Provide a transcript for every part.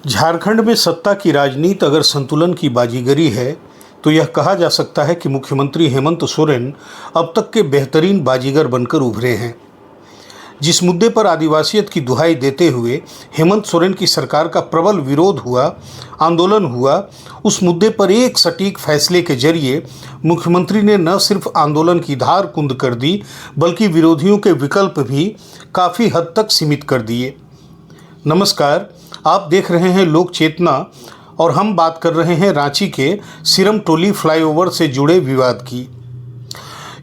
झारखंड में सत्ता की राजनीति अगर संतुलन की बाजीगरी है तो यह कहा जा सकता है कि मुख्यमंत्री हेमंत सोरेन अब तक के बेहतरीन बाजीगर बनकर उभरे हैं। जिस मुद्दे पर आदिवासियत की दुहाई देते हुए हेमंत सोरेन की सरकार का प्रबल विरोध हुआ, आंदोलन हुआ, उस मुद्दे पर एक सटीक फैसले के जरिए मुख्यमंत्री ने न सिर्फ आंदोलन की धार कुंद कर दी बल्कि विरोधियों के विकल्प भी काफ़ी हद तक सीमित कर दिए। नमस्कार, आप देख रहे हैं लोक चेतना और हम बात कर रहे हैं रांची के सिरमटोली फ्लाईओवर से जुड़े विवाद की।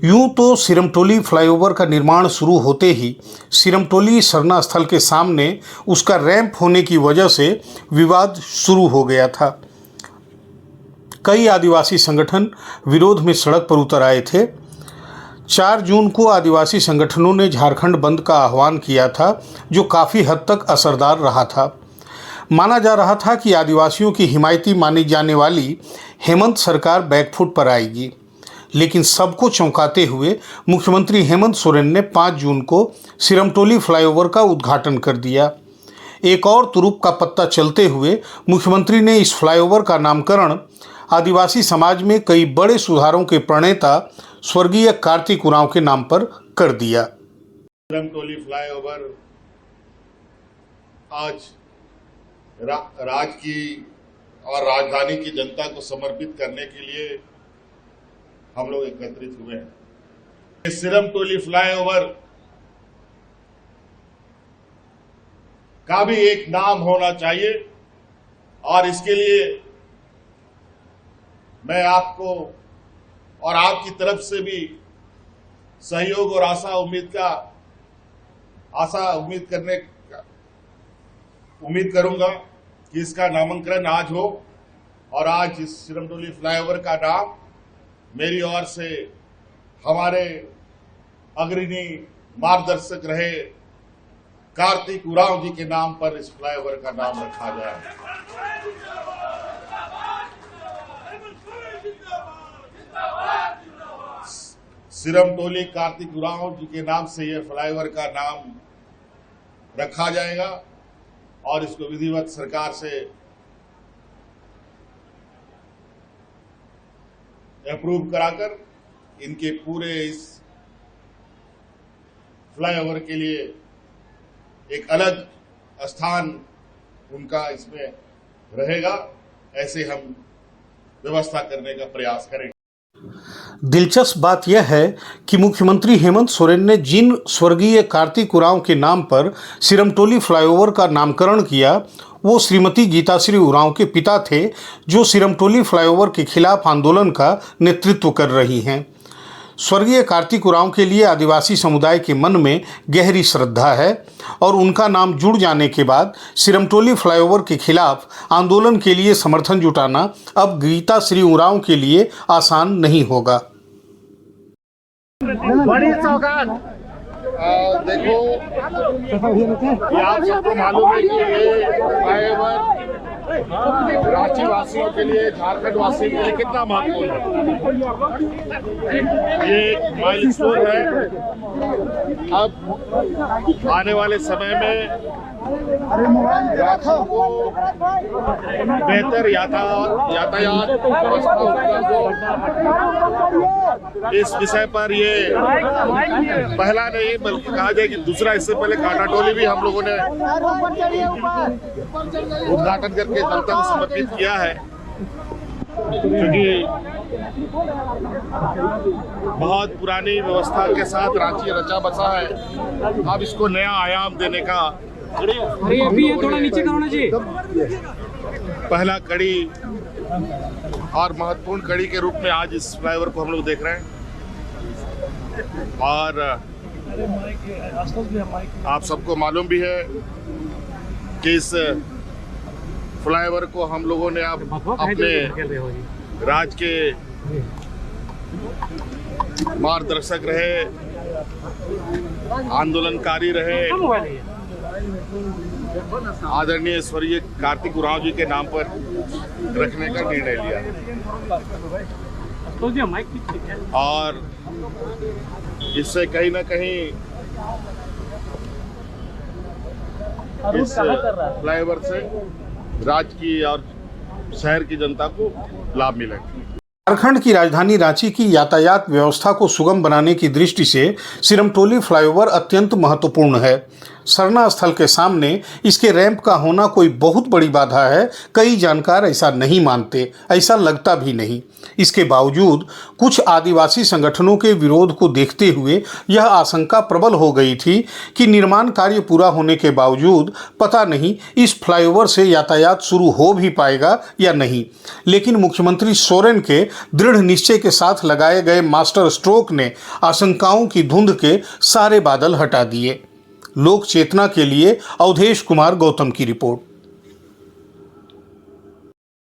यूं तो सिरमटोली फ्लाईओवर का निर्माण शुरू होते ही सिरमटोली सरना स्थल के सामने उसका रैंप होने की वजह से विवाद शुरू हो गया था। कई आदिवासी संगठन विरोध में सड़क पर उतर आए थे। 4 जून को आदिवासी संगठनों ने झारखंड बंद का आह्वान किया था, जो काफ़ी हद तक असरदार रहा था। माना जा रहा था कि आदिवासियों की हिमायती मानी जाने वाली हेमंत सरकार बैकफुट पर आएगी, लेकिन सबको चौंकाते हुए मुख्यमंत्री हेमंत सोरेन ने 5 जून को सिरमटोली फ्लाईओवर का उद्घाटन कर दिया। एक और तुरुप का पत्ता चलते हुए मुख्यमंत्री ने इस फ्लाईओवर का नामकरण आदिवासी समाज में कई बड़े सुधारों के प्रणेता स्वर्गीय कार्तिक उरांव के नाम पर कर दिया। सिरमटोली फ्लाईओवर आज राज्य की और राजधानी की जनता को समर्पित करने के लिए हम लोग एकत्रित हुए हैं। सिरमटोली फ्लाईओवर का भी एक नाम होना चाहिए और इसके लिए मैं आपको और आपकी तरफ से भी सहयोग और उम्मीद करूंगा कि इसका नामकरण आज हो और आज इस सिरमटोली फ्लाईओवर का नाम मेरी ओर से हमारे अग्रणी मार्गदर्शक रहे कार्तिक उरांव जी के नाम पर इस फ्लाईओवर का नाम रखा जाए। सिरमटोली कार्तिक उरांव जी के नाम से यह फ्लाईओवर का नाम रखा जाएगा और इसको विधिवत सरकार से अप्रूव कराकर इनके पूरे इस फ्लाईओवर के लिए एक अलग स्थान उनका इसमें रहेगा, ऐसे हम व्यवस्था करने का प्रयास करेंगे। दिलचस्प बात यह है कि मुख्यमंत्री हेमंत सोरेन ने जिन स्वर्गीय कार्तिक उरांव के नाम पर सिरमटोली फ्लाईओवर का नामकरण किया, वो श्रीमती गीताश्री उरांव के पिता थे, जो सिरमटोली फ्लाईओवर के खिलाफ आंदोलन का नेतृत्व कर रही हैं। स्वर्गीय कार्तिक उरांव के लिए आदिवासी समुदाय के मन में गहरी श्रद्धा है और उनका नाम जुड़ जाने के बाद सिरमटोली फ्लाईओवर के खिलाफ आंदोलन के लिए समर्थन जुटाना अब गीताश्री उरांव के लिए आसान नहीं होगा। बड़ी सौगात देखो, आप सबको मालूम है कि ये फ्लाईओवर रांची वासियों के लिए, झारखंड वासियों के लिए कितना महत्वपूर्ण है। ये एक माइलस्टोन है। अब आने वाले समय में राज्यों को बेहतर यातायात व्यवस्था उपलब्ध हो, इस विषय पर ये पहला नहीं बल्कि कहा जाए कि दूसरा, इससे पहले काटाटोली भी हम लोगों ने उद्घाटन करके जनता को समर्पित किया है, क्योंकि बहुत पुरानी व्यवस्था के साथ रांची रचा बसा है। अब इसको नया आयाम देने का थोड़ा नीचे का होना चाहिए। पहला कड़ी और महत्वपूर्ण कड़ी के रूप में आज इस फ्लाईओवर को हम लोग देख रहे हैं। और आप सबको मालूम भी है कि इस फ्लाईओवर को हम लोगों ने अब अपने राज्य के मार्गदर्शक रहे, आंदोलनकारी रहे, आदरणीय स्वर्गीय कार्तिक उरांव जी के नाम पर रखने का निर्णय लिया और इससे कहीं ना कहीं इस फ्लाईओवर से राज्य की और शहर की जनता को लाभ मिलेगा। झारखंड की राजधानी रांची की यातायात व्यवस्था को सुगम बनाने की दृष्टि से सिरमटोली फ्लाईओवर अत्यंत महत्वपूर्ण है। सरना स्थल के सामने इसके रैंप का होना कोई बहुत बड़ी बाधा है, कई जानकार ऐसा नहीं मानते, ऐसा लगता भी नहीं। इसके बावजूद कुछ आदिवासी संगठनों के विरोध को देखते हुए यह आशंका प्रबल हो गई थी कि निर्माण कार्य पूरा होने के बावजूद पता नहीं इस फ्लाईओवर से यातायात शुरू हो भी पाएगा या नहीं। लेकिन मुख्यमंत्री सोरेन के दृढ़ निश्चय के साथ लगाए गए मास्टर स्ट्रोक ने आशंकाओं की धुंध के सारे बादल हटा दिए। लोक चेतना के लिए अवधेश कुमार गौतम की रिपोर्ट।